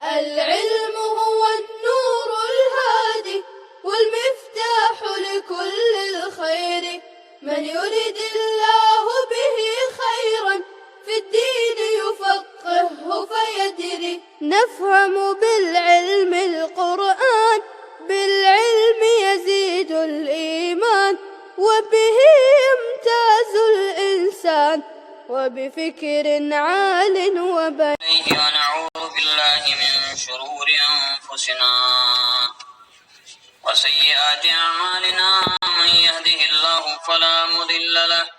العلم هو النور الهادي والمفتاح لكل الخير، من يرد الله به خيرا في الدين يفقهه فيدري. نفهم بالعلم القرآن، بالعلم يزيد الإيمان، وبه يمتاز الإنسان، وبفكر عال وبيان. ونعوذ بالله من شرور أنفسنا وسيئات أعمالنا، من يهده الله فلا مضل له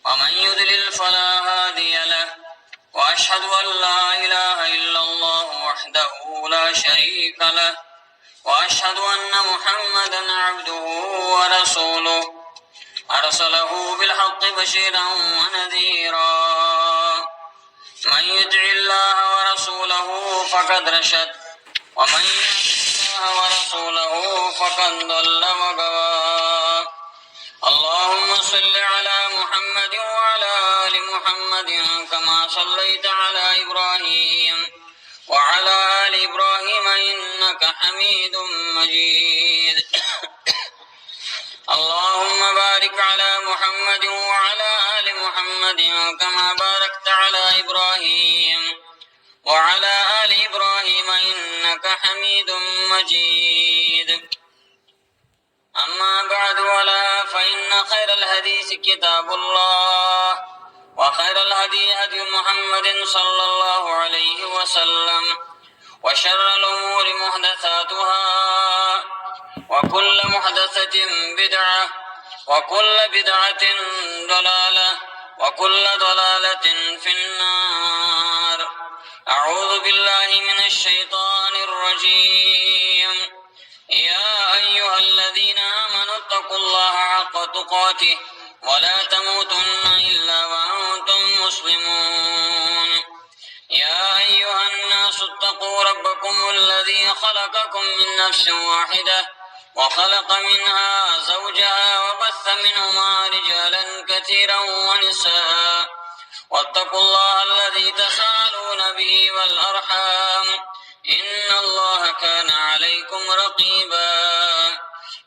ومن يضلل فلا هادي له، وأشهد أن لا إله إلا الله وحده لا شريك له، وأشهد أن محمدا عبده ورسوله أرسله بالحق بشيرا ونذيرا. من يطع الله ورسوله فقد رشد، ومن يعص الله ورسوله فقد ضل وغوى. اللهم صل على محمد وعلى آل محمد كما صليت على إبراهيم وعلى آل إبراهيم إنك حميد مجيد. اللهم بارك على محمد وعلى آل محمد كما باركت على إبراهيم وعلى آل إبراهيم إنك حميد مجيد. أما بعد، ولا فإن خير الحديث كتاب الله، وخير الهدي هدي محمد صلى الله عليه وسلم، وشر الأمور محدثاتها، وكل محدثة بدعة، وكل بدعة ضلالة، وكل ضلالة في النار. أعوذ بالله من الشيطان الرجيم. يا أيها الذين آمنوا اتقوا الله حق تقاته ولا تموتن إلا وأنتم مسلمون. يا أيها الناس اتقوا ربكم الذي خلقكم من نفس واحدة وخلق منها زوجها وبث منهما رجالا كثيرا ونساء، واتقوا الله الذي تساءلون به والأرحام إن الله كان عليكم رقيبا.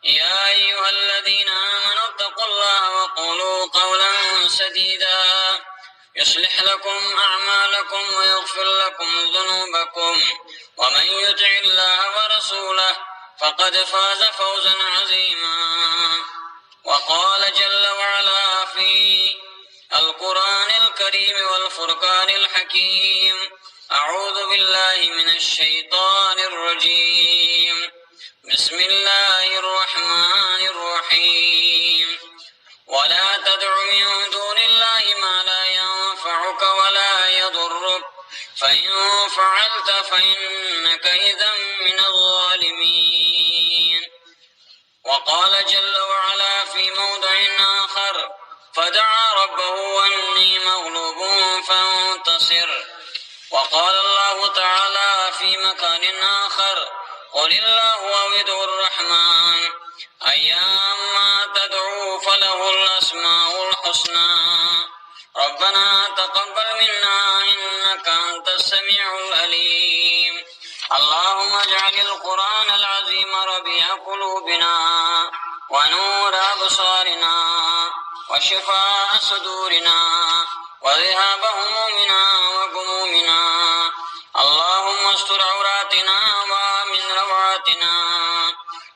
يا أيها الذين آمنوا اتقوا الله وقولوا قولا سديدا يصلح لكم أعمالكم ويغفر لكم ذنوبكم، ومن يطع الله ورسوله فقد فاز فوزا عظيما. وقال جل وعلا في القرآن الكريم والفرقان الحكيم: أعوذ بالله من الشيطان الرجيم. بسم الله الرحمن الرحيم. ولا تدع من دون الله ما لا ينفعك ولا يضرك، فإن فعلت فإنك إذا من الظالمين. وقال جل وعلا في موضع آخر: فدعا ربه أني مغلوب فانتصر. وقال الله تعالى في مكان آخر: قل الله أو ادعوا الرحمن أيما تدعوا فله الأسماء الحسنى. ربنا تقبل منا إنك أنت السميع العليم. اللهم اجعل القرآن العظيم ربيع قلوبنا ونور أبصارنا وشفاء صدورنا وذهاب همومنا وغمومنا. اللهم استر عوراتنا وآمن روعاتنا.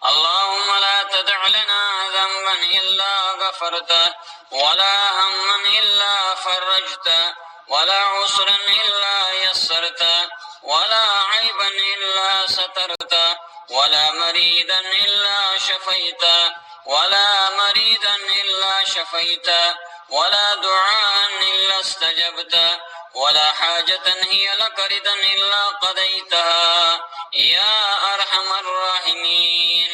اللهم لا تدع لنا ذنبا إلا غفرته، ولا هما إلا فرجته، ولا عسرا إلا يسرته، ولا عيبا إلا سترته، ولا مريدا إلا شفيته، ولا مريدا إلا شفيته، ولا دعاء إلا استجبته، ولا حاجة هي لك ردا إلا قضيتها يا أرحم الراحمين.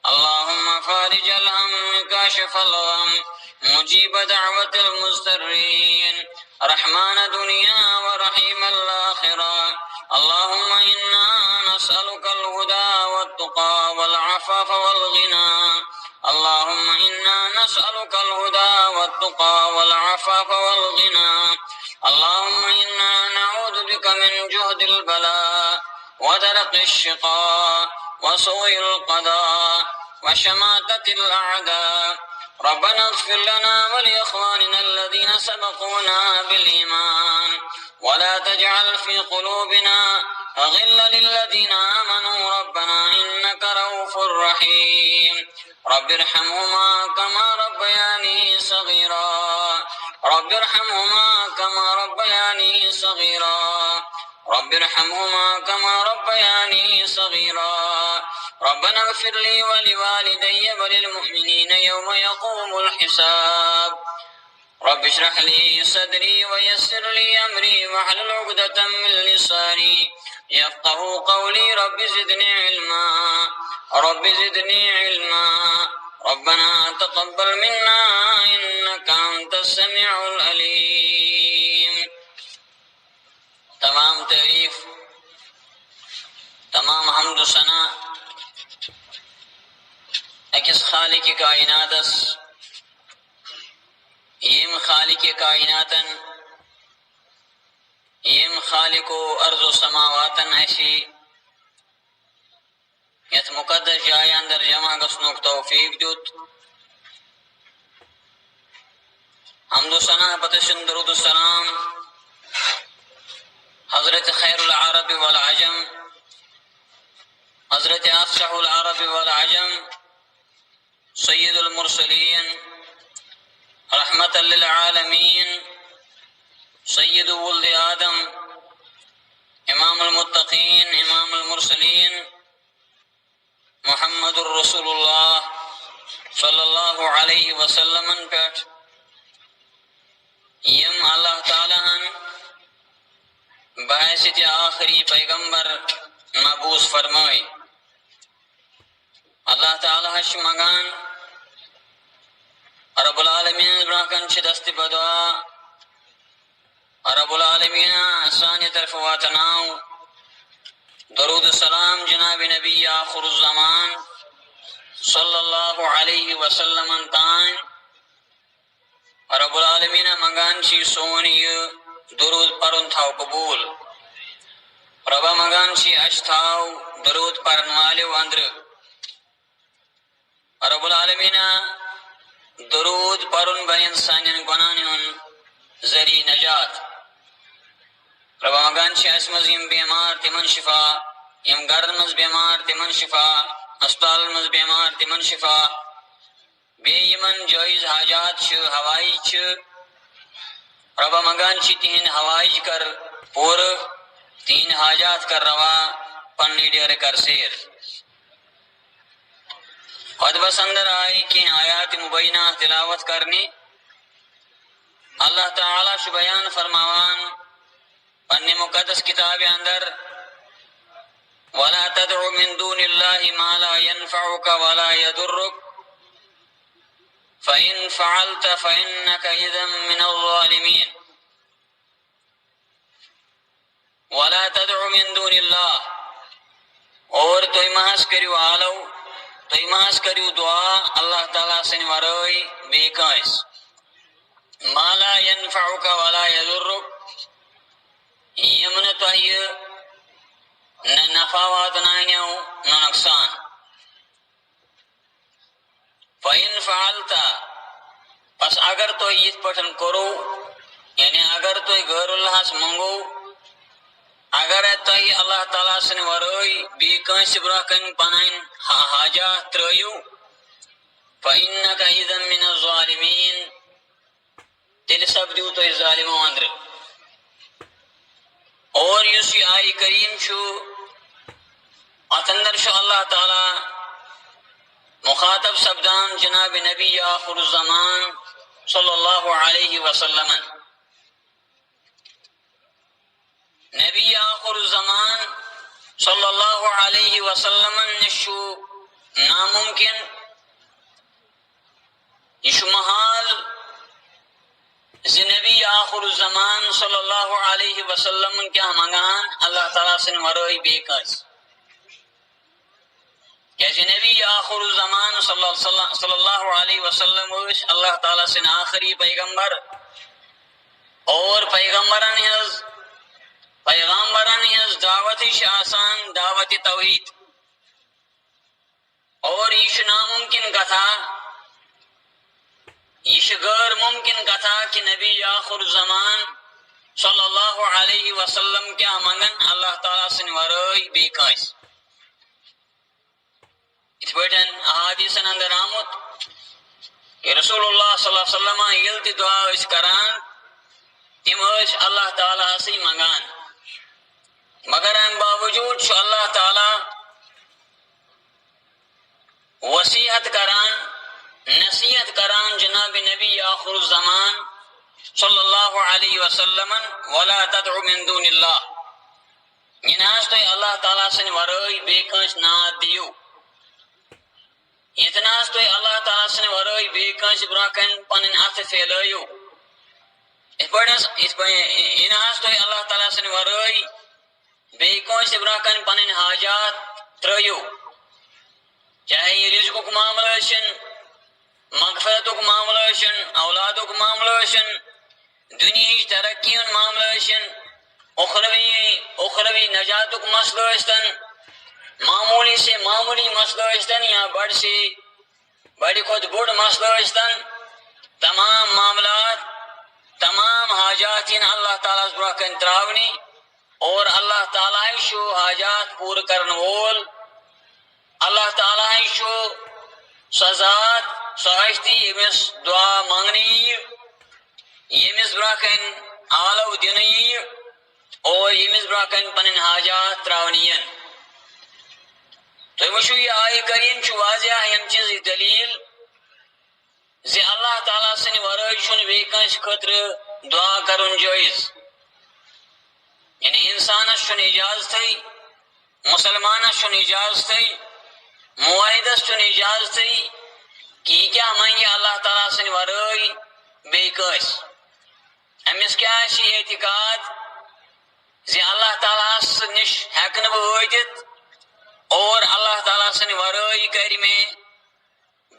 اللهم فارج الهم كاشف الغم مجيب دعوة المضطرين رحمن دنيا ورحيم الآخرة. اللهم إنا نسألك الهدى والتقى والعفاف والغنى. اللهم إنا نسألك الهدى والتقى والعفاف والغنى. اللهم إنا نعوذ بك من جهد البلاء ودرك الشقاء وسوء القضاء وشماتة الأعداء. ربنا اغفر لنا ولإخواننا الذين سبقونا بالإيمان ولا تجعل في قلوبنا غلا للذين آمنوا ربنا إنك رؤوف رحيم. رب ارحمهما كما ربياني صغيرا. رب ارحمهما كما ربياني صغيرا. رب ارحمهما كما ربياني صغيرا. ربنا اغفر لي ولوالدي وللمؤمنين يوم يقوم الحساب. رب اشرح لي صدري ويسر لي أمري واحلل عقدة من لساني يفقه قولي. رب زدني علما. رب زدني علما. ربنا تقبل منا إنك أنت السميع العليم. تمام تعریف، تمام حمد و ثنا اکس خالق کائنات اس، یم خالق کائناتن، یم خالق ارض و سماواتن ایسی یت مقدس جائے اندر جمع گسنوک توفیق دیت. حمد و ثنا پتشن درود السلام حضرت خیر العرب والعجم، حضرت افصح العرب والعجم، سید المرسلین، رحمت للعالمین، سید ولد آدم، امام المتقین، امام المرسلین، محمد الرسول اللہ صلی اللہ علیہ وسلم پیٹھ یم اللہ تعالیٰ بحیثیت آخری پیغمبر مبعوث فرمائی. اللہ تعالیٰ ہش مگان رب العالمین براکن چھ دست بدعا رب العالمین ثانی طرف واتناو درود السلام جناب نبی آخر الزمان صلی اللہ علیہ وسلم تائن. رب العالمین مگان چی سونی درود پرن تھاو قبول. ربا مگان چی اچ تھاو درود پرن والے اندر. رب العالمین درود پرن بن انسانین گناہن ذریع نجات. ربا مگان چی اسمز یم بیمار تمن شفا، یم گردن مز بیمار تمن شفا، اسپتال مز بیمار تمن شفا، بے یمن جائز حاجات چھ ہوائی چھ ربا مگان چی تین ہوائج کر پور، تین حاجات کر روا پنی ڈیر کر سیر. خود بس اندر آئی کہ آیات مبینہ تلاوت کرنی اللہ تعالی شو بیان فرماوان پنی مقدس کتاب اندر وَلَا تَدْعُ مِن دُونِ اللَّهِ مَا لَا يَنفَعُكَ وَلَا يَضُرُّكَ فَإِن فَعَلْتَ فَإِنَّكَ إِذًا مِّنَ الظَّالِمِينَ. وَلَا تَدْعُ مِن دُونِ اللَّهِ، اور توی محض کریو آلو، توی محض کریو دعا اللہ تعالیٰ سے ورائی بے کائس. ما لا ينفعك ولا يضرك، یمن توی نہ نفع واتنائنیو نہ نقصان. فَإِن فَعَلْتَ، پس اگر تو یہ پٹھن کرو، یعنی اگر تو غیر اللہ سے منگو، اگر تو اللہ تعالیٰ سے ورائی بی کنس براکن پنائن حاجات ترائیو، فَإِنَّكَ إِذًا مِّنَ الظَّالِمِينَ، تیل سب دیو تو ظالموں اندر. اور یسی آئی کریم شو اتندر شو اللہ تعالیٰ مخاطب سبدان جناب نبی آخر الزمان صلی اللہ علیہ وسلم. نبی آخر الزمان صلی اللہ علیہ وسلم نشو ناممکن، یشو محال نبی آخر الزمان صلی اللہ علیہ وسلم کیا مگان اللہ تعالیٰ سے ورائی بے کس. کیسے نبی آخر الزمان صلی اللہ علیہ وسلم اللہ تعالیٰ سے آخری پیغمبر اور پیغمبران پیغامبرن ہز دعوت آسان دعوت توحید، اور یہ ناممکن کتھا، یہ غیر ممکن کتھا کہ نبی آخر زمان صلی اللہ علیہ وسلم کیا منگن اللہ تعالیٰ سن ورائے بی کانس۔ اس پٲٹھۍ احادیثن اندر آمت کہ رسول اللہ صلی اللہ علیہ وسلم یل تہ دعا ٲسۍ کران تم ٲسۍ اللہ تعالیٰ سے منگان، مگر امہ باوجود چھُ اللہ تعالیٰ وصیحت کران، نصیحت کران جناب نبی آخر الزمان صلی اللہ علیہ وسلم ولا تدعو من دون اللہ، یہ نہ تھی اللہ تعالیٰ سن ورائے بی کانس ناد دیو، یہ تھی اللہ تعالیٰ سن ورائے بی کانس برہ کن پن ات پھیلو، یہ نہ تھی اللہ تعالیٰ سن ورائے بی کانس برہ کن پن حاجات ترو، چاہے یہ رزق معاملہ ٲسِن، مغفرت معاملہ ٲسِن، اولاد معاملہ ٲسِن، دنیاہٕچ ترقی ہُنٛد معاملہ ٲسِن، اخروی نجات مسئلہ ٲسۍتن، معمولی سے معمولی مسئلہ ٲسۍتن یا بڑی کھۄتہٕ بوٚڑ مسئلہ ٲسۍتن، تمام معاملات، تمام حاجات یِن اللہ تعالیٰ برونٛہہ کَنہِ ترٛاونہِ، اور اللہ تعالیٰ چھُ حاجات پوٗرٕ کرن وول، اللہ تعالیٰ چھُ سۄ ذات، سۄ ہستی ییٚمِس دعا منٛگنہٕ یِیہِ، ییٚمِس برونٛہہ کَنہِ آلو دِنہٕ یِیہِ، اور ییٚمِس برونٛہہ کَنہِ پنٕنۍ حاجات ترٛاونہٕ یِن۔ تُہۍ وٕچھِو یہِ آیہِ کریم چھُ واضح ییٚمہِ چیٖزٕچ دلیٖل زِ اللہ تعالیٰ سٕنٛدِ ورٲے چھُنہٕ بیٚیہِ کٲنٛسہِ خٲطرٕ دعا کرُن جٲیز، یعنی انسانس چھُنہٕ اجازتھٕے، مسلمانس چھُنہٕ اجازتھٕے، معاہدس چھُنہٕ اجازتھٕے کہ یہ کیا منگہِ اللہ تعالیٰ سٕنٛدِ ورٲے بیٚیہِ کٲنٛسہِ، أمِس کیٛاہ آسہِ یہِ اعتقاد زِ اللہ تعالیٰ ہس نِش ہٮ۪کہٕ نہٕ بہٕ وٲتِتھ، اور اللہ تعالیٰ سٕنٛدِ ورٲے کرِ مےٚ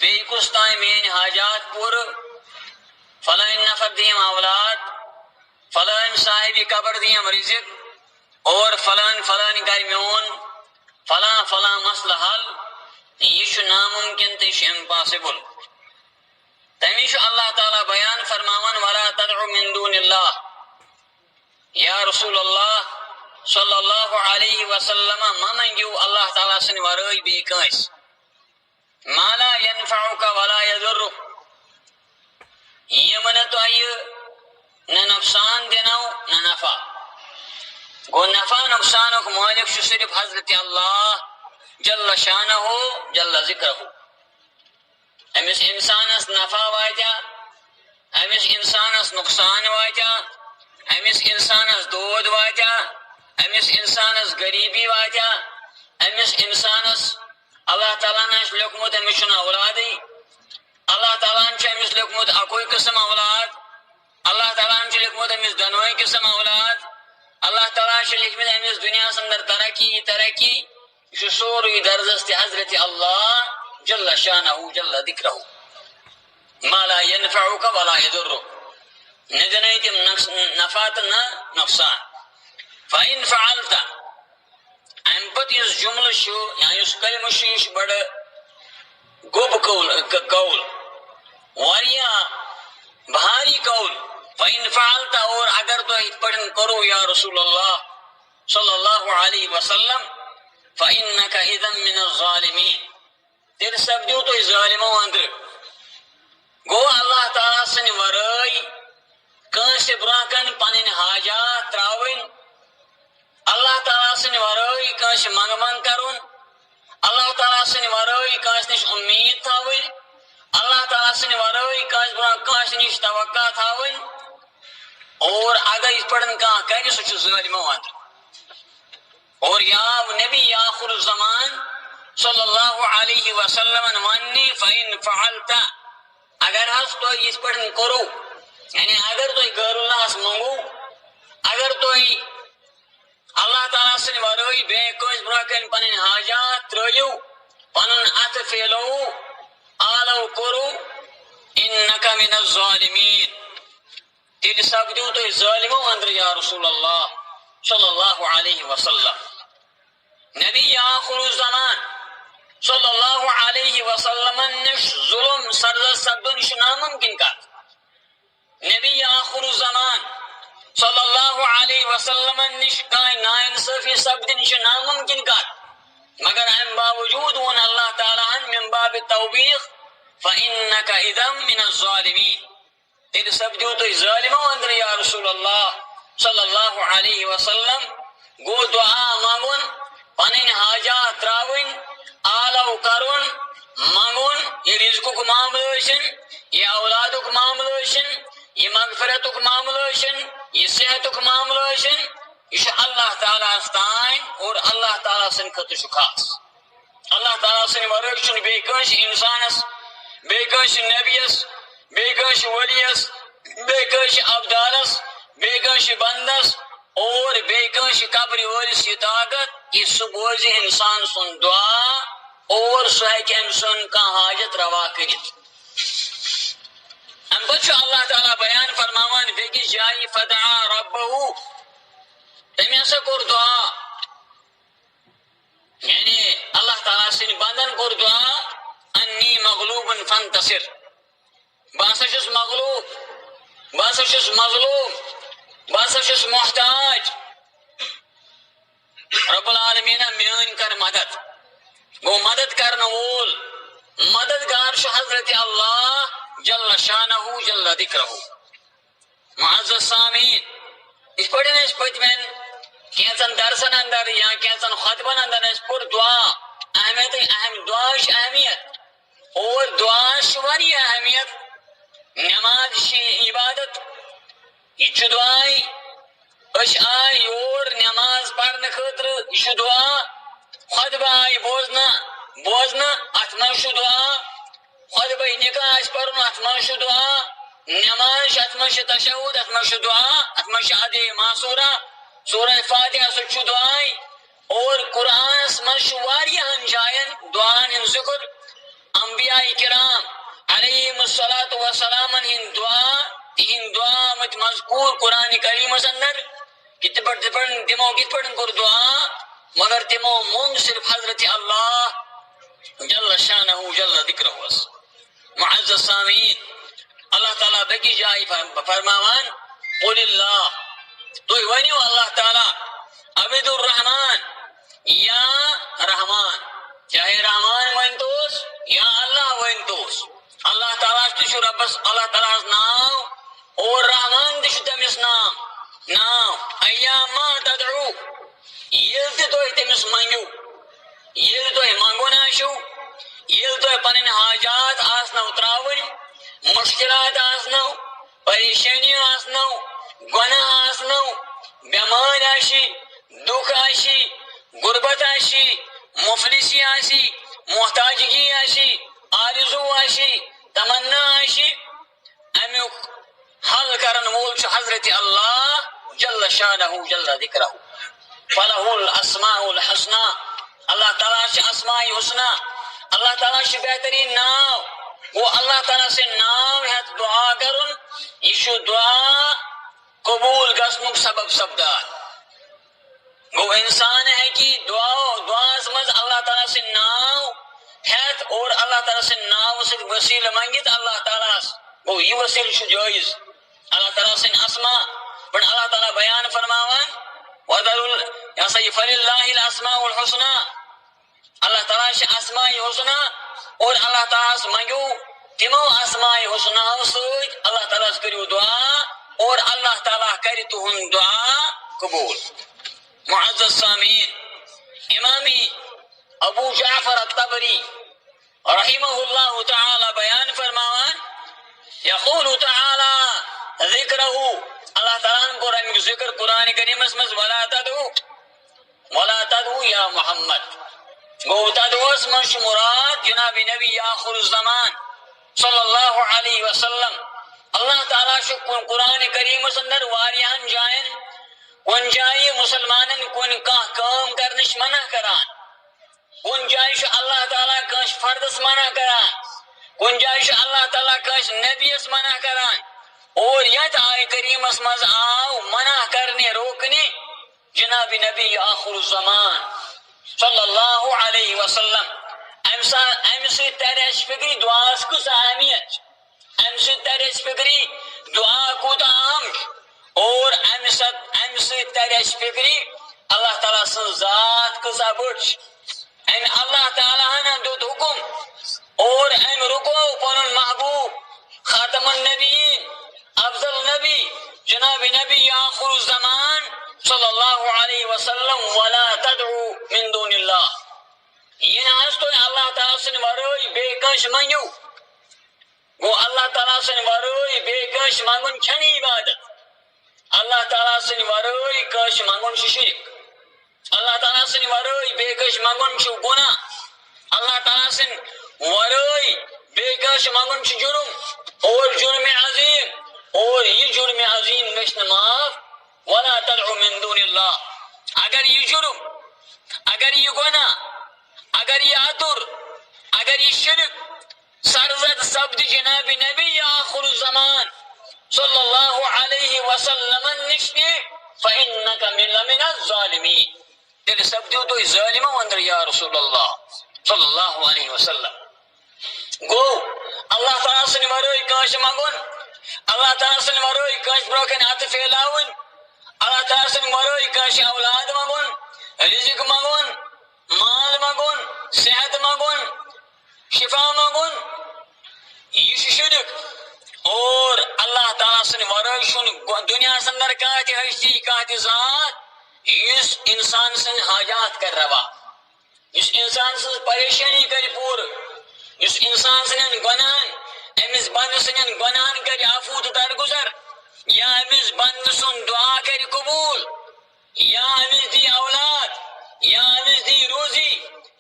بیٚیہِ کُس تام میٲنۍ حاجات پوٗرٕ، فلٲنۍ نفر دِیِم اولاد، فلٲنۍ صاحبِ قبر دِیِم رزق، اور فلٲنۍ کرِ میون فلاں فلاں مسئلہ حل، یہ چھُ ناممکن تہٕ یہِ چھُ امپاسبل۔ تمی چھُ اللہ تعالیٰ بیان فرماوان ولا تدعو من دون اللہ، یا رسول اللہ صلی اللہ علیہ وسلم مہ منگیو اللہ تعالیٰ سٕنٛدِ ورٲے بیٚیہِ کٲنٛسہِ، ما لا ينفعک ولا يضرک، یِم نہٕ تۄہہِ نہ نۄقصان دِنو نہ نفع، گوٚو نفع نۄقصانُک مٲلِک چھُ صرف حضرت اللہ جل شانہ جل ذکرہ، أمِس اِنسانس نفع واتیا، أمِس اِنسانس نۄقصان واتیا، أمِس اِنسانس دود واتیا، أمِس اِنسانس غریٖبی واتیا، أمِس اِنسانس اللہ تعالیٰ ہن آسہِ لیوکھمُت أمِس چھُنہٕ اولادٕے، اللہ تعالیٰ ہن چھُ أمِس لیوکھمُت اکوے قٕسم اولاد، اللہ تعالیٰ ہن چھُ لیوکھمُت أمِس دۄنوَے قٕسم اولاد، اللہ تعالیٰ چھُ لیکھمٕتۍ أمِس دُنیاہس انٛدر ترقی ترقی، یہِ چھُ سورُے درزس تہِ حضرت اللہ جل شانہ جل ذکرہ، ما لا ينفعک ولا يضرک، نہ دِنَے تِم نفع تہٕ نہ نۄقصان۔ فإن فعلت، امہِ پتہٕ یُس جملہٕ چھُ یا یُس کلمہٕ چھُ یہِ چھُ بڑٕ گوٚب قول، واریاہ بھاری قول۔ فإن فعلت، اور اگر تۄہہِ یِتھ پٲٹھۍ کوٚروٕ یا رسول اللہ صلی اللہ علیہ وسلم فإنک اذا من الظالمین، تیٚلہِ سپدیو تُہۍ ظٲلمو اندرٕ۔ گوٚو اللہ تعالیٰ سٕنٛدِ ورٲے کٲنٛسہِ برونٛہہ کَنہِ پنٕنۍ حاجات ترٛاوٕنۍ، اللہ تعالیٰ سٕنٛدِ ورٲے کٲنٛسہِ منٛگہٕ منٛگ کرُن، اللہ تعالیٰ سٕنٛدِ ورٲے کٲنٛسہِ نِش اُمید تھاوٕنۍ، اللہ تعالیٰ سٕنٛدِ ورٲے کٲنٛسہِ برونٛہہ کٲنٛسہِ نِش توقع تھاوٕنۍ، اور اگر یِتھ پٲٹھۍ کانٛہہ کرِ سُہ چھُ ظٲلمو اندر۔ اور یا نبی آخر الزمان صلی اللہ علیہ وسلم وننہِ فإن فعلت، اگر حظ تۄہہِ یِتھ پٲٹھۍ کوٚروٕ، یعنی اگر تۄہہِ غیر اللہس منٛگو، اگر تۄہہِ اللہ تعالیٰ سٕنٛدِ ورٲے بیٚیہِ کٲنٛسہِ برونٛہہ کَنہِ پنٕنۍ حاجات ترٲیِو، پنُن اتھٕ پھیلووُ، آلو کوٚروٕ، انک من الظالمین، تیٚلہِ سپدیو تُہۍ ظٲلمو اندرٕ یا رسول اللہ صلی اللہ علیہ وسلم. نبی آخر الزمان صلی اللہ علیہ وسلم نش ظلم سرزد سپدن یہ ناممکن کت. نبی آخر الزمان صلی اللہ علیہ وسلم نش ناانصافی سپدن یہ ناممکن کت. مگر ام باوجود ون اللہ تعالیٰ من باب التوبیخ فإنک اذا من الظالمین. تیل سپدیو تو ظالمو اندر یا رسول اللہ صلی اللہ علیہ وسلم. گو دعا مانگن پنن حاجات تراؤن آلو کرن منگن یہ رزقک معاملہ ٲسِن یہ اولادک معاملہ ٲسِن یہ مغفرتک معاملہ ٲسِن یہ صحتک معاملہ ٲسِن یہ اللہ تعالیٰ تان اور اللہ تعالیٰ سن خطر خاص. اللہ تعالیٰ سن ورٲے بے کٲنٛسہِ انسانس بیٚیہِ کٲنٛسہِ نبیس بیٚیہِ کٲنٛسہِ ؤلیس بیٚیہِ کٲنٛسہِ ابدالس بیٚیہِ کٲنٛسہِ بندس اور بیٚیہِ کٲنٛسہِ قبرِ وٲلِس یہ طاقت کہ سُہ بوزِ انسان سُنٛد دعا اور سُہ ہیٚکہِ أمۍ سُنٛد کانٛہہ حاجت روا کٔرِتھ. امہِ پتہٕ چھُ اللہ تعالیٰ بیان فرماوان بیٚکِس جایہِ فدعا ربہُ. تٔمۍ ہسا کوٚر دعا یعنی اللہ تعالیٰ سٕنٛدۍ بندن کوٚر دعا انی مغلوب فانتصر. بہٕ ہسا چھُس مغلوب بہٕ ہسا چھُس مظلوم بہٕ ہسا چھُس محتاج. رب العالمین میٲنۍ کر مدد. گو مدد کرن وول مددگار چھُ حضرت اللہ جل شانہ جل ذکرہ. معزز سامعین یِتھ پٲٹھۍ أسۍ پٔتمٮ۪ن کینٛژن درسن اندر یا کینٛژن خطبن اندر أسۍ پوٚر دعا اہم دعاچ اہمیت اور دعاچ واریاہ اہمیت. نماز چھِ عبادت یہ چھُ دعاے. أسۍ آے یور نماز پرنہٕ خٲطرٕ یہ چھُ دعا. خطبہ آے بوزنہٕ اتھ منٛز چھُ دعا. خطبہ نکاح آسہِ پرُن اتھ منٛز چھُ دعا. نماز چھِ اتھ منٛز چھُ تشہد اتھ منٛز چھُ دعا. اتھ منٛز چھُ ادے معصورہ سورہ فاتحہ سُہ چھُ دعاے. اور قرآنس منٛز چھُ واریاہن جاین دعاہن ہُنٛد ذکر. انبیاء کرام علیہم الصلاۃ وسلامن ہٕنٛدۍ دعا تہنٛدۍ دعا آمٕتۍ مذکور قرآن کریمس اندر کہ تمو کتھ پٲٹھۍ کوٚر دعا مگر تمو مونگ صرف حضرت اللہ جل شانہ جل ذکرہ. معزز سامعین اللہ تعالیٰ بیٚکِس جایہِ فرماوان قل اللہ تُہۍ ؤنِو اللہ تعالیٰ عبد الرحمان یا رحمان چاہے رحمان ؤنۍتوس یا اللہ ؤنۍتوس. اللہ تعالیٰ تہِ چھُ رۄبس اللہ تعالیٰ ہس ناو اور رحمان تہِ چھُ تٔمِس ناو. ایاما تدعو ییٚلہِ تہِ تُہۍ تٔمِس منٛگِو ییٚلہِ تۄہہِ منٛگُن آسیو ییٚلہِ تۄہہِ پنٕنۍ حاجات آسنو تراوٕنۍ مُشکلات آسنو پریشٲنی آسنو گۄناہ آسنو بٮ۪مٲرۍ آسہِ دُکھ آسہِ غربت آسہِ مفلسی آسہِ محتاجگی آسہِ آرزوٗ آسہِ تمنا آسہِ امیُک حل کرن وول چھُ حضرت اللہ جل شانہ جل ذکرہ. فلہ الاسماء الحسنى اللہ تعالیٰ چھِ اسماء حسنہ. اللہ تعالیٰ چھِ بہترین ناو. وہ اللہ تعالیٰ سے ناو ہیتھ دعا کرن یہ چھُ دعا قبول گژھنُک سبب سپدان. گو انسان ہے کہ دعاس منٛز اللہ تعالیٰ سے ناو ہیتھ اور اللہ تعالیٰ سے ناو سۭتۍ وسیلہٕ منگِتھ اللہ تعالیٰ گو یہ وسیلہٕ چھُ جٲیز. اللہ تعالیٰ سٕنٛدۍ اسما پہ اللہ تعالیٰ بیان فرماوان فللہ الاسماء الحسنى. اللہ تعالیٰ چھِ اسماء حسنہ اور اللہ تعالیٰ منگیو تمو اسماء حسنہ سۭتۍ اللہ تعالیٰ کٔرِو دعا اور اللہ تعالیٰ کرِ تُہُنٛد دعا قبول. معزز سامعین امامی ابو جعفر الطبری رحمہ اللہ تعالی بیان فرماوان یقول تعالی ذکرہ اللہ تعالیٰ کو امیک ذکر قرآن کریمس مز ولا تدعو یا محمد. گو تدعوس مش مراد جناب نبی آخر الزمان صلی اللہ علیہ وسلم. اللہ تعالیٰ شکن قرآن کریمس اندر واریاہن جائن کن جائے مسلمانن کن کانٛہہ کٲم کرنش منع کران. کن جائے چھُ اللہ تعالیٰ کٲنٛسہِ فردس منع کران. کن جائے چھُ اللہ تعالیٰ کٲنٛسہِ نبیس منع کران. اور یتھ آیہِ کریمس مز آو منع کرنے روکنے جناب نبی آخر الزمان صلی اللہ علیہ وسلم امہ سی تر اس فکری دعا کس اہمیت امہ سی تر اس فکری دعا کوت اہم اور امہ سی تر اس فکری اللہ تعالیٰ سن ذات کسا بڑ اللہ تعالیٰ ہن دت حکم اور ام رکو پن محبوب خاتم النبیین افضل نبی جناب نبی آخر الزمان صلی اللہ علیہ وسلم ولا تدعو من دون اللہ یہ تو اللہ تعالیٰ سن ورائے بے کنش منگو گو اللہ تعالیٰ سن ورائے بے کنش منگن چھن عبادت اللہ تعالیٰ سن ورائے کنش منگن شرک اللہ تعالیٰ سن ورائے بے کنش منگن گناہ اللہ تعالیٰ سن ورائے بے کنش منگن جرم اور جرم عظیم اور یہ جرم عظیم گژھِ معاف ولا تدعو من دون اللہ اگر یہ جرم اگر یہ گناہ اگر یہ عطر اگر یہ شرک سرزد سبد جناب نبی آخر الزمان صلی اللہ علیہ وسلم نشنی فإنك من الظالمین تیل سبدیو تو ظالمہ اندر یا رسول اللہ صلی اللہ علیہ وسلم گو اللہ تعالیٰ سن ورائے کانش منگن اللہ تعالیٰ سن ورائے کانش بروکن ہاتھ پھیلاون اللہ تعالیٰ سن ورائے کانش اولاد منگن رزق منگن مال منگن صحت منگن شفا منگن یہ شرک اور اللہ تعالیٰ سن ورائے شن دنیا سندر کہتی ہستی کہتی ذات اس انسان سن حاجات کر روا اس انسان سن پریشانی کر پور اس انسان سن گناہن امس بند سن گناہن کر آفود درگزر یا امس بند سن دعا کر قبول یا امس دی اولاد یا امس دی روزی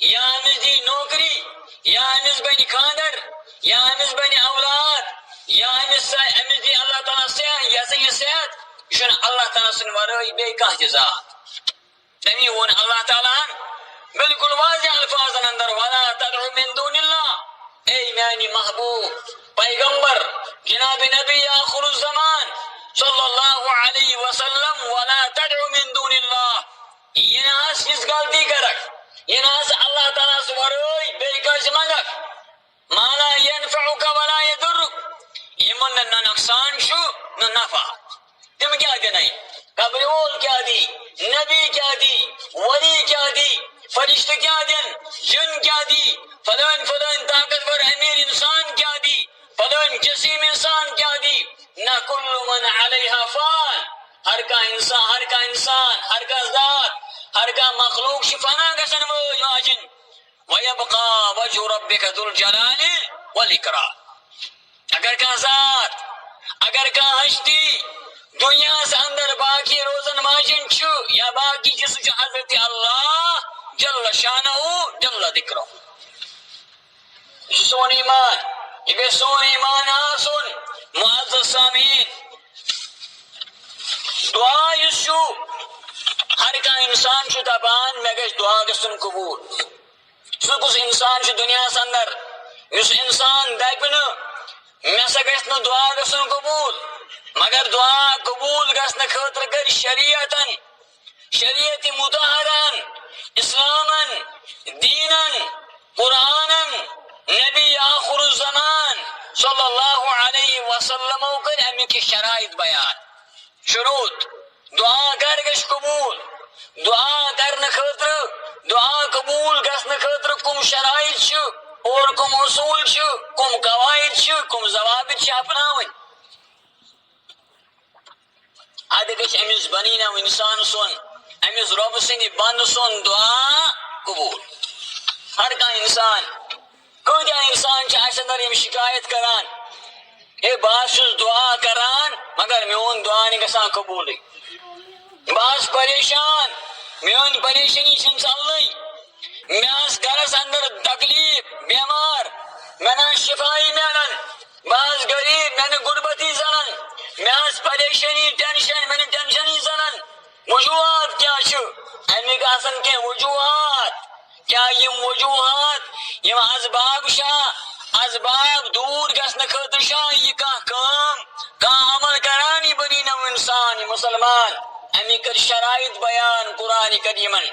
یا امس دی نوکری یا امس بن خاندر یا امس بن اولاد یا امس دی اللہ تعالیٰ صحت یا صحت یہ اللہ تعالیٰ سن ورائے بے کانٛہہ ذات تمی ون اللہ تعالیٰ بالکل واضح الفاظ اندر ولا تدعو من دون اللہ اے میانی محبوب پیغمبر جناب نبی آخر الزمان صلی اللہ علیہ وسلم ولا تدعو من دون اللہ یہ ناس اس غلطی کرک یہ ناس اللہ تعالیٰ سے ورائے بے کانٛہہ منگک ما لا ينفعك ولا يضرك یہ من نہ نقصان شو نہ نفع تم کیا دنائی قبرول کیا دی نبی کیا دی ولی کیا دی فرشتہ کیا دن جن کیا دی فلان فلان طاقتور امیر انسان کیا دی فلان جسیم انسان کیا دی نہ کل من علیہا فان ہر کا انسان ہر کا ذات ہر کا مخلوق شفانا گسن واجن ویبقى وجه ربك ذو الجلال والاکرام اگر کا ذات اگر کا ہستی دنیا سے اندر باقی روزن ماجن چھو یا باقی جس جو حضرت اللہ جل شانہ جل ذکرہ سون ایمان یہ سون ایمان آسن معزز سامین دعا یسو ہر کا انسان چھو دبان میں گش دعا گسن قبول سکس انسان چھو دنیا سے اندر اس انسان دائپن میں سے گسن دعا گسن قبول مگر دعا قبول گسن خاطر کر شریعتن شریعت مطہرن اسلامن دینن قرآنن نبی آخر الزمان صلی اللہ علیہ وسلم کر امی کی شرائط بیان شروط دعا کر گش قبول دعا کرن خاطر دعا قبول گسن خاطر کم شرائط چھو اور کم اصول چھو کم قواعد چھو کم ضوابط چھو اپناون ادھ گھ امس بنی نا انسان سن امس رب سند بند سن دعا قبول ہر کا انسان کتیا انسان اندر یم شکایت کران اے بہت دعا کران مگر میون دعا نہیں گسان قبول بہت پریشان میون پریشانی چھ چلنی مس گرس اندر تکلیف بیمار میں شفائی ملان بہت غریب میں غربتی زنان میں پریشانی ٹینشن میں ٹینشن زنان وجوہات کیا امیک آسن کی وجوہات کیا یم وجوہات یم اسباب شاہ اسباب دور گسن خاطر شاہ یہ کام عمل کرانی بنی نو انسان مسلمان امی کر شرائط بیان قرآن کریمن،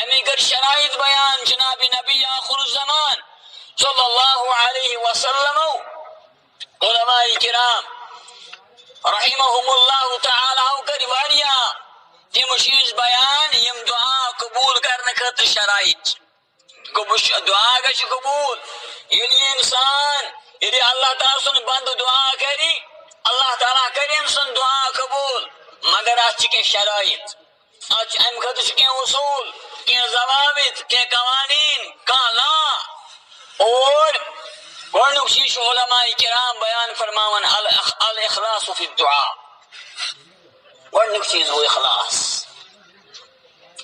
امی کر شرائط بیان جناب نبی آخر الزمان صلی اللہ علیہ وسلم. علماء کرام رحمهم اللہ تعالی کر واریا تم چیز بیان یم دعا قبول کرنے خاطر شرائط. دعا گش قبول یعنی انسان یعنی اللہ تعالیٰ سن بند دعا کری اللہ تعالیٰ کری ام سن دعا قبول، مگر ات کی شرائط، ات ام خاطر کی اصول، کی ضوابط، کی قوانین کا لا. اور گۄڈنیُک چیز علماء کرام بیان فرماون الاخلاص فی الدعاء. گۄڈنیُک چیز وہ اخلاص.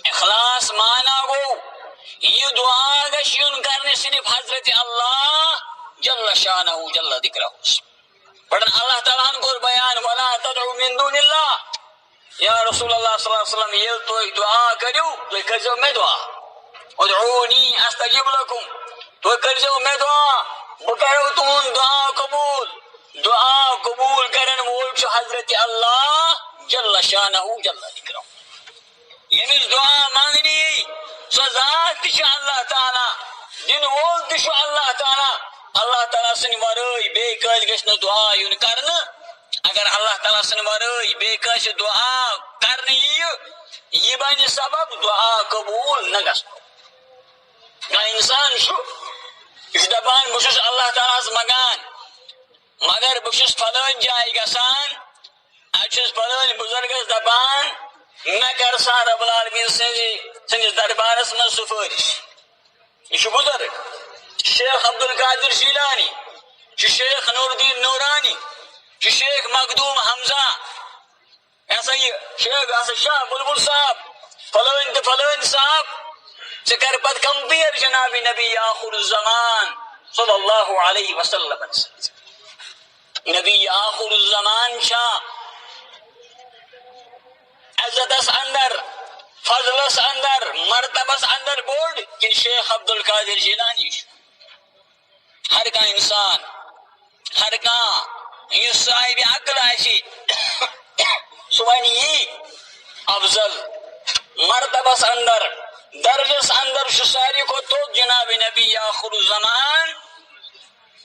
اخلاص مانا گو یہ دعا گش یون کرنے صرف حضرت اللہ جل شانہ جل ذکرہ. پڑھن اللہ تعالیٰ کو بیان ولا تدعو من دون اللہ. یا رسول اللہ صلی اللہ علیہ وسلم یہ تو دعا کریو تو کرجو میں دعا، ادعونی استجب لکم، تو کرجو میں دعا بکرو تون دعا قبول. دعا قبول کرن وول چھ حضرت اللہ جل شانہ جل ذکرہ. یعنی دعا مانگنی سو ذات تش اللہ تعالیٰ، دن وول تش اللہ تعالیٰ. اللہ تعالیٰ سن ورٲے بے کٲنٛسہِ گژھِ نہٕ دعا یُن کرنہٕ. اگر اللہ تعالیٰ سن ورٲے بے کٲنٛسہِ دعا کرنہٕ یہ بنہِ سبب دعا قبول نہ گژھنُک. کانٛہہ انسان چھُ یہ چھُ دپان بہٕ چھُس اللہ تعالیٰ ہس منگان مگر بہٕ چھُس فلٲنۍ جایہِ گژھان اتہِ چھُس فلٲنۍ بُزرگس دپان مےٚ کر سا رب العالمیٖن سٕنٛدِس دربارس منٛز سُفٲرِش. یہ چھُ بُزرگ شیخ عبد القادر جیلانی، چھُ شیخ نور الدین نورانی، چھُ شیخ مخدوم حمزہ، ایسا یہ شیخ حسن شاہ بلبل صاحب، فلٲنۍ تہٕ فلٲنۍ صاحب. ژٕ کر پتہٕ کمپیر جناب نبی آخر الزمان صلی اللہ علیہ وسلم. نبی آخر الزمان چھا عزتس اندر، فضلس اندر، مرتبس اندر بوڑ کن شیخ عبد القادر جیلانی. ہر کانٛہہ انسان، ہر کانٛہہ یُس صاحب عقل آسہِ سُہ وَنہِ یی افضل مرتبس اندر درجس اندر چھُ ساروی کھۄتہٕ تھوٚد جناب نبی آخر الزمان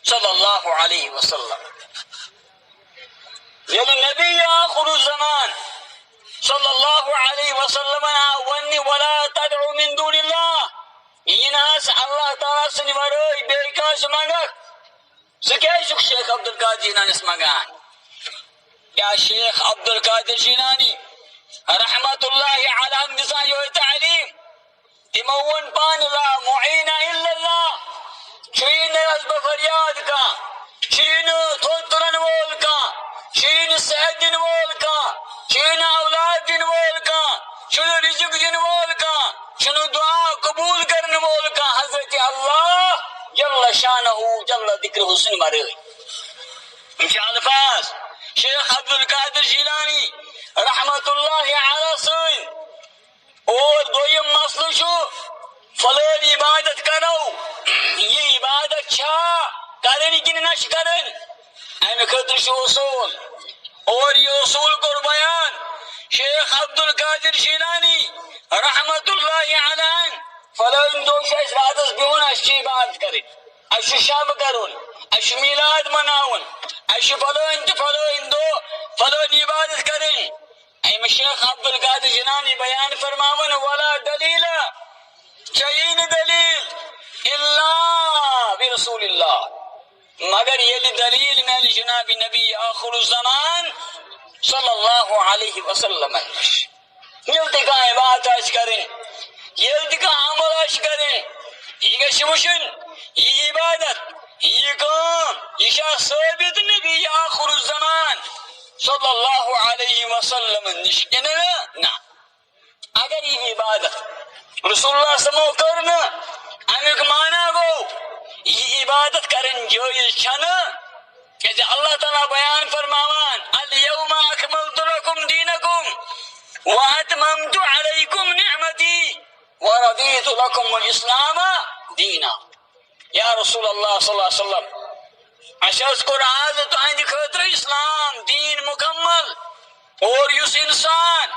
صلی اللہ علیہ وسلم. ییٚلہِ نبی آخر الزمان صلی اللہ علیہ وسلم ونہِ ولا تدعو من دون اللہ، یہ نہ اللہ تعالیٰ سٕنٛدِ ورٲے بیٚیہِ کٲنٛسہِ منگکھ، ژٕ کیٛازِ چھُکھ شیخ عبد القادر جیلانس منگان؟ کیا شیخ عبد القادر جیلانی رحمت اللہ علیہ دِژان یہوے تعلیم؟ تمو ون پان لا معین الا اللہ. چھُیی نہٕ حظ بہٕ فریاد کانٛہہ، چھُیی نہٕ تھوٚد تُلن وول کانٛہہ، چھُیی نہٕ صحت دِنہٕ وول کانٛہہ، چھُیی نہٕ اولاد دِنہٕ وول کانٛہہ، چھُنہٕ رزق دِنہٕ وول کانٛہہ، چھُنہٕ دعا قبول کرنہٕ وول کانٛہہ حضرت اللہ جل شانہ جل ذکرہ سٕنٛدِ ورٲے. یِم چھِ الفاظ شیخ عبد القادر جیلانی رحمت اللہ علیہ سٕنٛدۍ. اور دویم مسئلہ چھُ فلٲنۍ عبادت کرو، یہ عبادت چھا کرٕنۍ کِنہٕ نہ چھِ کرٕنۍ؟ امہِ خٲطرٕ چھُ اصوٗل، اور یہ اصوٗل کوٚر بیان شیخ عبد القادر جیلانی رحمت اللہ علیہ. فلٲنۍ دۄہ چھُ اَسہِ راتس بِہُن، اَسہِ چھِ عبادت کرٕنۍ، اَسہِ چھُ شب کرُن، اَسہِ چھُ میلاد مناوُن، اَسہِ چھُ فلٲنۍ تہٕ فلٲنۍ دۄہ فلٲنۍ عبادت کرٕنۍ. امہِ شیخ عبد القادر جیلانی بیان فرماون ولا دلیل، چاہیے نہ دلیل الا برسول اللہ، مگر ییٚلہِ دلیل میلہِ جناب نبی آخر الزمان صلی اللہ علیہ وسلم نش. ییٚلہِ تہِ کانٛہہ عبادت آسہِ کرٕنۍ، ییٚلہِ تہِ کانٛہہ عمل آسہِ کرٕنۍ، یہِ گژھِ وٕچھُن یہِ عبادت، یہ کام، یہ چھا ثٲبت نبی آخر الزمان صلی اللہ علیہ وسلم نش کنہٕ نہ. اگر یہ عبادت رسول اللہ صلی اللہ علیہ وسلم کر نہ، امیُک معنی گوٚو یہ عبادت کرن جٲیز چھنہٕ. کیازِ اللہ تعالیٰ بیان فرماوان الیوم اکملت لکم دینکم واتممت علیکم نعمتی ورضیت لکم الاسلام دینا. یا رسول اللہ صلی اللہ علیہ وسلم اَسہِ حظ کوٚر آز تُہنٛدِ خٲطرٕ اسلام دین مکمل. اور یُس انسان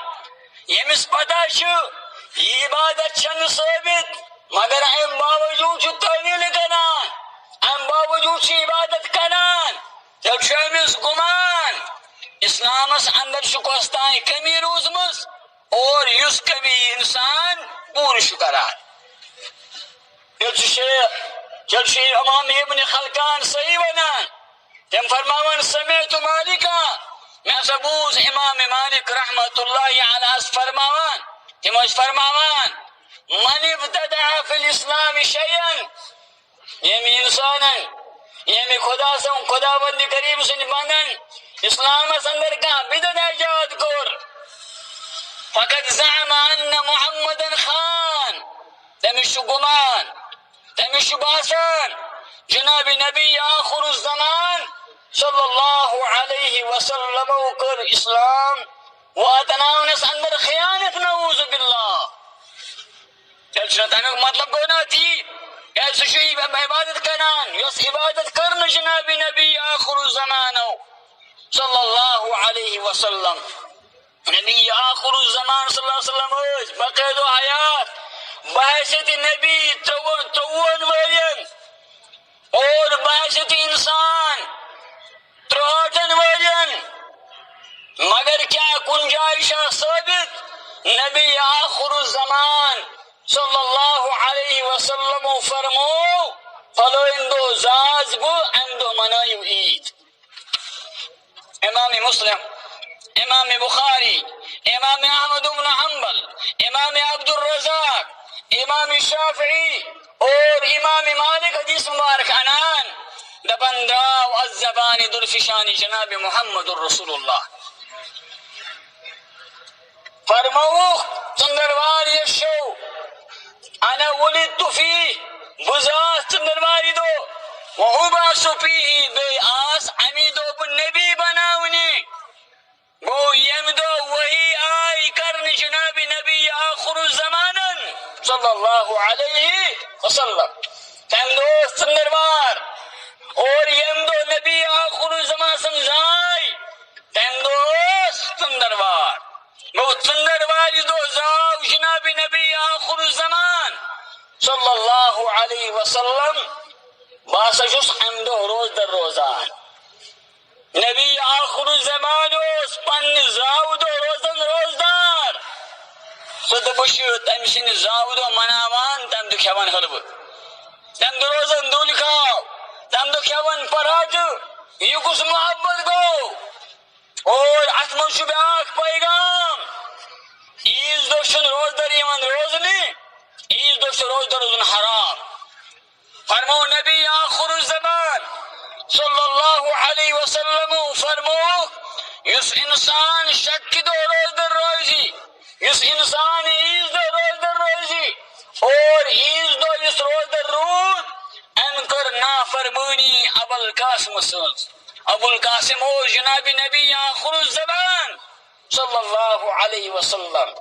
یمس پتہ یہ عبادت چھن ثابت مگر ام باوجود تعویل کران ام باوجود عبادت کران تب امس گمان اسلامس اندر کۄستانۍ کمی روزمٕژ اور یُس کمی انسان پوٗرٕ چھُ کران تیٚلہِ امام ابن خلقان صحیح ونان تم فرماون سمعت مالکا میں ہسا بوز امام مالک رحمت اللہ علیہ فرماوان تم فرماوان من ابتدع فی الاسلام شیئا یمی انسانن یمی خدا بند کریم سن بندن اسلام اندر کا بدعت ایجاد کور فقد زعم ان محمدا خان تمش گمان تمش باسان جناب نبی آخر الزمان صلی اللہ علیہ وسلم کر اسلام واتناونس اندر خیانت نعوذ باللہ چل تمیک مطلب گونا تھی ایسے عبادت کران یس عبادت کرن جناب نبی آخر الزمان صلی اللہ علیہ وسلم نبی آخر الزمان صلی اللہ علیہ وسلم بقید و حیات بحیثیت نبی ترون ورین اور بحیثیت انسان 63 ورین مگر کیا گنجائش ثابت نبی آخر الزمان صلی اللہ علیہ وسلم فرمو فلو اندو زاز بو اندو منائیو عید امام مسلم امام بخاری امام احمد بن حنبل امام عبد الرزاق امام شافعی اور امام مالک حدیث مبارک انان دبن راو الزبان دلفشان جناب محمد رسول اللہ فرموخ چندروار یشو انا ولدت فی بزاس چندرواری دو وعباس فیہ بے آس عمیدو بن نبی بناونی وہ یم دو وہی آئی کرن جناب نبی آخر الزمان صلی اللہ علیہ وسلم تم دوست چندروار اور یم دو نبی آخر الزمان سمجھائی تم دوست چندروار وہ چندرواری دو زاو جناب نبی آخر الزمان صلی اللہ علیہ وسلم باسا جس حمدو روز در روزان نبی آخر الزمان اس پن زاودو روزن روزدار خود بشو تمشن زاودو مناوان تم دو کھوان حلو تم دو روزن دو لکھاو تم دو کھوان پراجو یہ کس محبت گو اور اتمن شو بیاک پیغام عیز دوشن روز در ایمان روزنی عیز دوشن روز در روزن حرام فرمو نبی آخر الزمان صلی اللہ علیہ وسلم فرمو اس انسان شک دو روز در روزی اس انسان عیز دو روز در روزی اور عیز دو اس روز در روز انکر نافرمونی ابو القاسم سنز ابو القاسم اور جناب نبی آخر الزمان صلی اللہ علیہ وسلم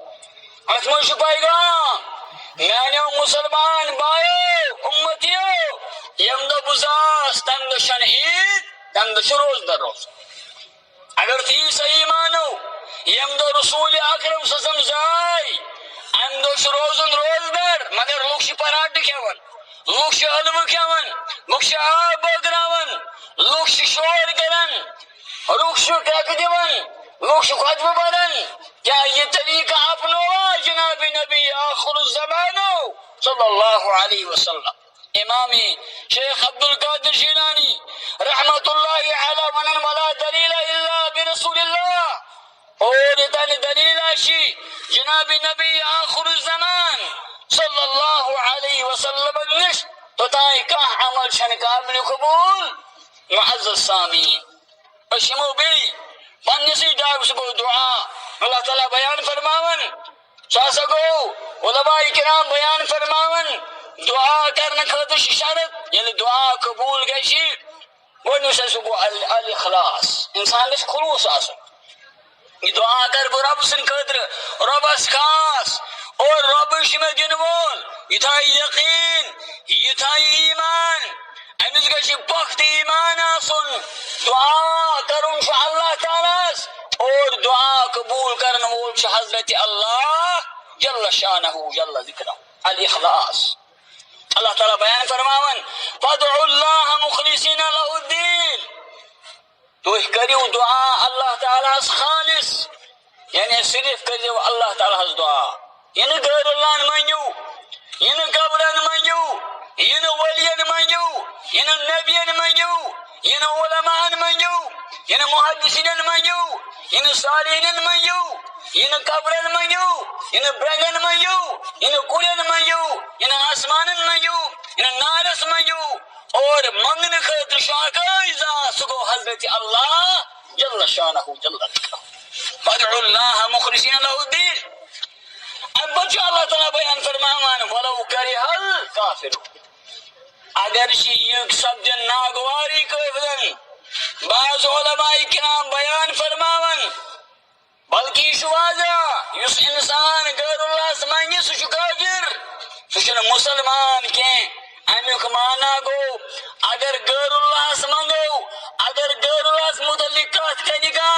اتمن شو پیغام میں مسلمان بائیو امتیو یم دو بزاس تم دو شن عید تم دو روز در روز اگر تی صحیح مانو یم دو رسول اکرم سسم زائی ام دو روزن روز در مگر لوکش پراٹھ کھیون لوکش علم کھیون لوکش آب بگراون لوکش شور کرن لوکش ٹیک دیون لوکش خطب برن کیا یہ طریقہ اپنوا جناب نبی آخر الزمان صلی اللہ علیہ وسلم امام شیخ عبد القادر جیلانی رحمت اللہ علی من ولا دلیل الا برسول اللہ اور تن دلیل شی جناب نبی آخر الزمان صلی اللہ علیہ وسلم نش تو تائی کہ عمل شن قابل قبول معزز سامین اشمو بھی پنسی جاگ سکو دعا اللہ تعالی بیان فرماون ساسا گو علماء کرام بیان فرماون دعا کرنے خاطر شرط یعنی دعا قبول گشی وہ نوشہ سکو الاخلاص انسان گش خلوص آسو یہ دعا کر بو رب سن خاطر رب اس خاص اور رب شمہ جنوال یہ تھا یقین یہ تھا ایمان امس گشی پخت ایمان آسن دعا کرن شاء اللہ تعالی اور دعا قبول کرن وول حضرت اللہ جل شانہ جل ذکرہ الاخلاص. اللہ تعالیٰ بیان فرماون فادعوا اللہ مخلصین لہ الدین، تو کریو دعا اللہ تعالیٰ خالص، یعنی صرف کریو اللہ تعالیٰ دعا، یعنی غیر اللہ منیو، یعنی قبرن منیو، یعنی ولین منیو، یعنی نبین منیو، یعنی علماء منیو، یعنی محدثین منیو، یعنی صالحین منیو، یعنی قبرن منیو، یعنی برگن منیو، یعنی کلن منیو، یعنی آسمان منیو، یعنی نارس منیو، اور منگن خطر شاکائی ذات سگو حضرت اللہ جل شانہ جل ذکرہ. فادعوا اللہ مخلصین لہ الدین. اب بچو اللہ تعالیٰ بیان فرماوان ولو کرہ الکافر، اگر یہ سبجن ناگواری کافرن. بعض علماء کرام بیان فرماون بلکہ یہ واضح یس انسان غیر اللہ سمانگی سہ کافر، سہ مسلمان کی. امیک مانا گو اگر غیر اللہ منگو، اگر غیر اللہ متعلق کت کرے گا،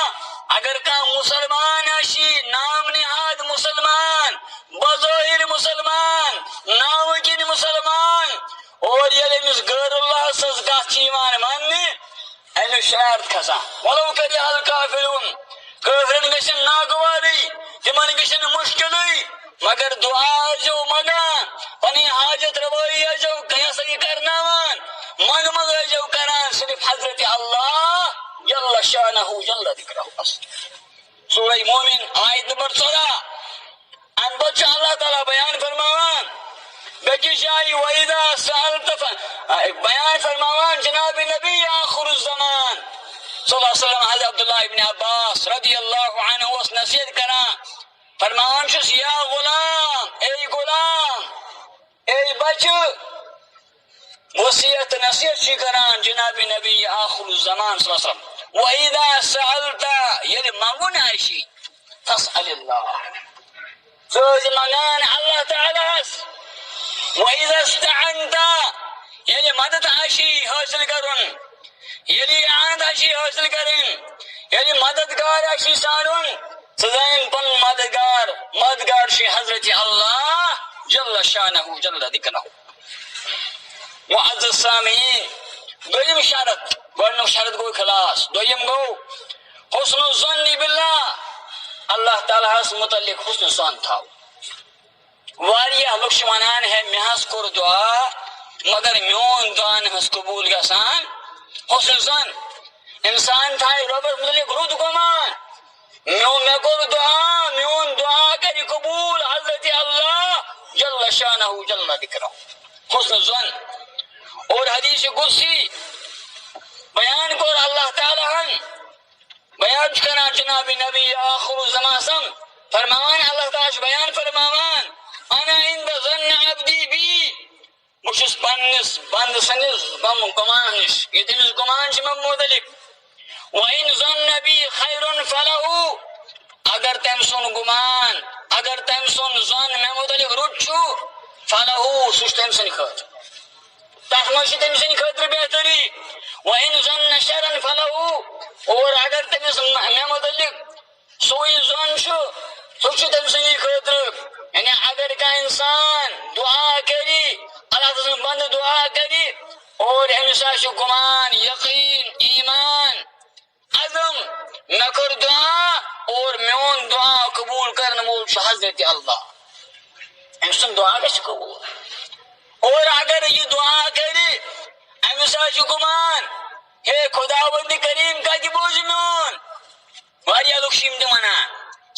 اگر کا مسلمان اشی نام نہاد مسلمان، بظاہر مسلمان، نام کن مسلمان، اور یل امس غیر اللہ سز کت ماننے امی شرط کھسان ولو کرہ الکافرون. کافرن گژھن ناگواری، تمن گژھن مشکلی، مگر دعا جو مگان، پنی حاجت روائی جو کیسا کرناوان، منگ مگ جو کران صرف حضرت اللہ جل شانہ جل ذکرہ. سورہ مومن آیت نمبر 14. ان بچہ اللہ تعالیٰ بیان فرماوان بیکی شاہی وَإِذَا سَأَلْتَ بیان فرماوان جناب نبی آخر الزمان صلی اللہ علیہ وسلم حضرت عبداللہ ابن عباس رضی اللہ عنہ اس نصیحت کران فرماوان شس یا غلام، اے غلام، اے بچہ، وصیت نصیحت چی کران جناب نبی آخر الزمان صلی اللہ علیہ وسلم. وَإِذَا سَأَلْتَ یعنی مانگون عائشی فَاسْأَلِ اللَّهِ زوج مانگان اللہ تعالیٰ. وَإِذَا اسْتَعَنْتَ یعنی مدد عائشی حاصل کرن، یعنی اعانت عائشی حاصل کرن، یعنی مددگار عائشی سانن سزائن پن مددگار شی حضرت اللہ جل شانہ جل ذکرہ. معزز سامعین، دویم شرط گوڑنو شرط گو خلاص. دویم گو حسن الظن باللہ، اللہ تعالیٰ اس متعلق حسن ظن تھاو. واریہ لوگ ونان ہے مہس کور دعا مگر میون دعا نس قبول گسان. حسن ظن انسان تھائے ربس متعلق رود گمان، میں کور دعا، میون دعا کری قبول حضرت اللہ جل شانہ جل ذکرہ. حسن ظن. اور حدیث قدسی بیان کر اللہ تعالیٰ بیان کرنا جناب نبی آخر الزمان سم فرماوان اللہ تعالیٰ بیان فرماوان انا عند ظن عبدی بی، مشس پنس بند سنس بم گمانش یہ تمس گمانش مم مدلک. وَإِن ظن بی خیر فلہو، اگر تم سن گمان، اگر تم سن ظن میں مدلک رچو فلہو سوش تم سن خط تحمش تم سن خطر بہتری. وَإِن ظن شرن فلہو، اور اگر تم میں مدلک سوئی ظن شو سوش تم سن خطر. یعنی اگر کا انسان دعا کری اللہ تعالیٰ بند دعا کری اور ہمیشہ شو گمان، یقین، ایمان، عزم میں کر دعا اور میون دعا قبول کرنے مول حضرت اللہ ہمسن دعا کش قبول. اور اگر یہ دعا کری ہمیشہ شو گمان ہے خداوند کریم کا کی بوجھ میون. واریہ لوگ شیم دمانا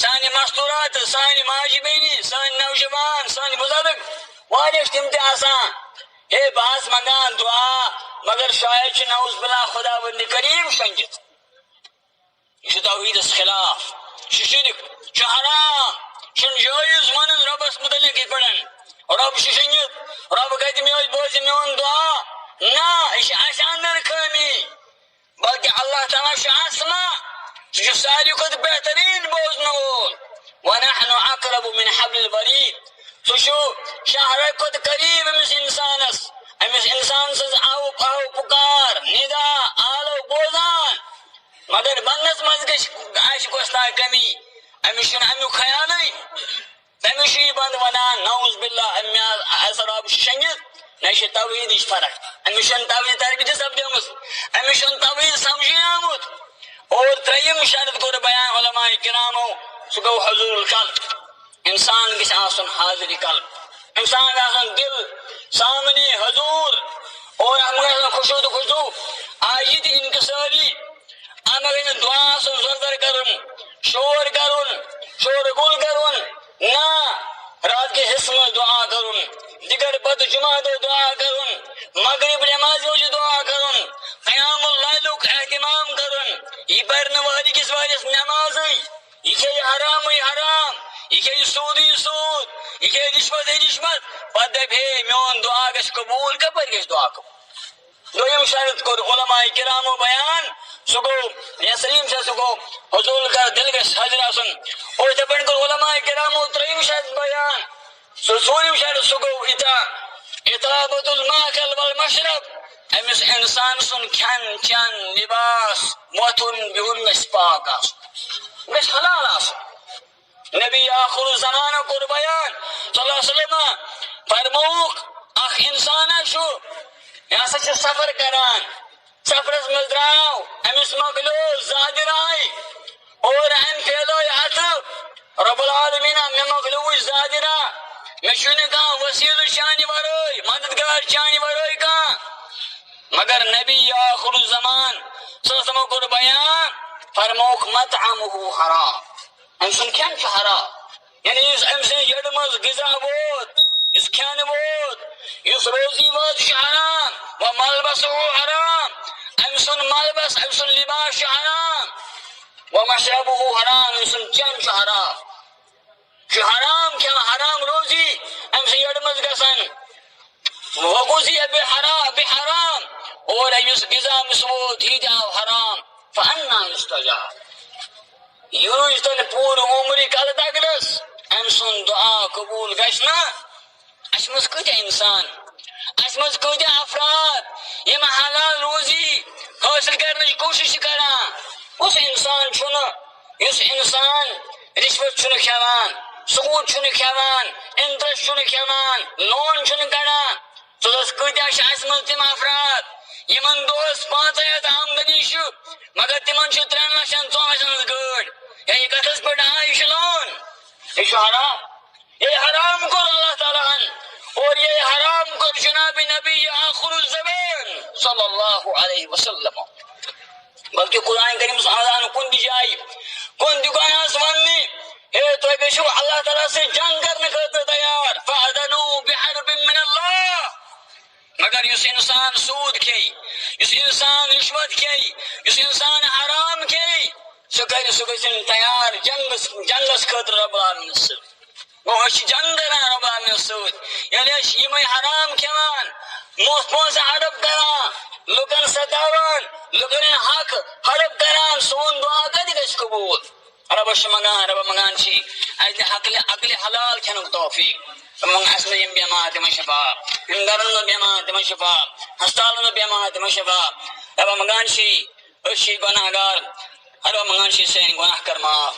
سانی مستورات، سانی ماجی بینی، سانی نوجوان، سانی بزرگ واریہ تم تے آسان ہے باس منگان دعا مگر شاید چھ نعوذ باللہ خداوند کریم شنجت. یہ توحید اس خلاف شرک، چھ حرام، چھ جائز منن ربس متعلق ہی پڑھن. رب شنجت رب کہتی میوز بوز میون دعا نا اس اندر کمی، بلکہ اللہ تعالیٰ شاہ اسما جو ساری خود بہترین بوزن وول. ونحن اقرب من حبل الورید، تو شو شہر خود قریب امس انسان سز آو پکار ندا آلو بوزان مگر بنس مز گھس گوستہ کمی امس امیک خیال تمس یہ بند ونان نعوذ باللہ ام اثر آب شنگت نہ توحید فرق امس توحید تربیت سپدم امس توحید سمجھ آمت اور تریم شرط کور بیان علماء کرامو سہ گو حضور القلب انسان گھس آسن حاضر قلب انسان آسن دل سامنے حضور اور ہم گھن خوشو تو خوشو آج یہ انکساری ہم گھن دعا سن زردر کرن شور کرن شور گل کرن نہ رات کے حصہ میں دعا کرن دیگر بد جمعہ دو دعا کرن مغرب نمازیوں جو دعا کرن قیام اللیلک اہتمام کرن یہ پرن والی کس وجہ نماز یہ کہ حرام حرام یہ کہ سود سود یہ کہ رشوت رشوت پتہ دپ ہے میون دعا گژھِ قبول کپر گژھِ دعا قبول دویم شرط کور علماء کرامو بیان سہ گو سلیم سہ گو حضور کا دل گژھِ حاضر آسن اور دپن کور علماء کرامو تریم شرط بیان ژوٗرِم شرط سہ گو اطابت الماکل والمشرب امس انسان سن کھین چین لباس وتھن بہن گژھِ پاک آسن گژھِ حلال آسن نبی آخر الزمانہ کور بیان صلی اللہ علیہ وسلم فرموک اخ انسان یہ ہسا سفر کران سفرس مز درٛاو امس مۄکلیو زیادٕ راے اور ام پھیلو اتھ رب العالمین مے مۄکلیو زیادٕ راہ مے چھُنہٕ کانٛہہ وسیلہٕ چانہِ ورٲے مددگار چانہِ ورٲے کانٛہہ مگر نبی آخر الزمان صلی اللہ علیہ وسلم کور بیان فرموک مطعمہ حرام ام سن کھین چھ حرام یعنی ام سن یڈ مز غذا ووت اس کھین ووت اس روزی ووت چھ حرام و ملبسہ حرام ام سن ملبس ام سن لباس چھ حرام و مشربہ حرام ام سن چین چھ حرام چھ حرام کیا حرام روزی ام سن یڈ مز گسن وغذی بحرام اور اس غذا مس ووت یہ آو حرام فانا یستجاب یہ روز تن پور عمر کل تگلس ام سن دعا قبول گھنا اس مز کتیا انسان اس مز کتیا افراد یم حلال روزی حاصل کرنے کوشش کران اس انسان چھن اس انسان رشوت چھن کھیوان سود چھن کھیوان انٹرسٹ چھن کھیوان لون چھن کڑان ژٕ کتیا اس مز تم افراد یمن دۄہس 5000 آمدنی چھ مگر تمن چھ 3 لچھن 4 لچھن گٲڑ یہ کتس پہ آئی لون یہ حرام یہ حرام کور اللہ تعالیٰ اور یہ حرام کور جناب نبی آخر الزمان صلی اللہ علیہ وسلم بلکہ قرآن کریم آزان کن بھی جائی کن دکانس ونی ہے تو گھو اللہ تعالیٰ سے جنگ کرنے خاطر تیار فأذنوا بحرب من اللہ مگر اس انسان سود کھیئی اس انسان رشوت کھیئی اس انسان حرام کھیئی سہ گھن تیار جنگس خاطر رب العالمین ست وہ جنگ کران رب العالمین ست یعنی یم حرام کھیوان پونسہ ہڑپ کران لکن ستاوان لکن حق ہڑپ کران سون دعا کتہ گژھِ قبول ربس رب منگان چی عقل حلال کھینک توفیق منگ اس میں یم بیمار تمن شفا یم گرن میں بیمار تمن شفا ہسپتالن میں بیمار تمن شفا رب منگان چی گناہ گار رب منگان چی سین گناہ کر معاف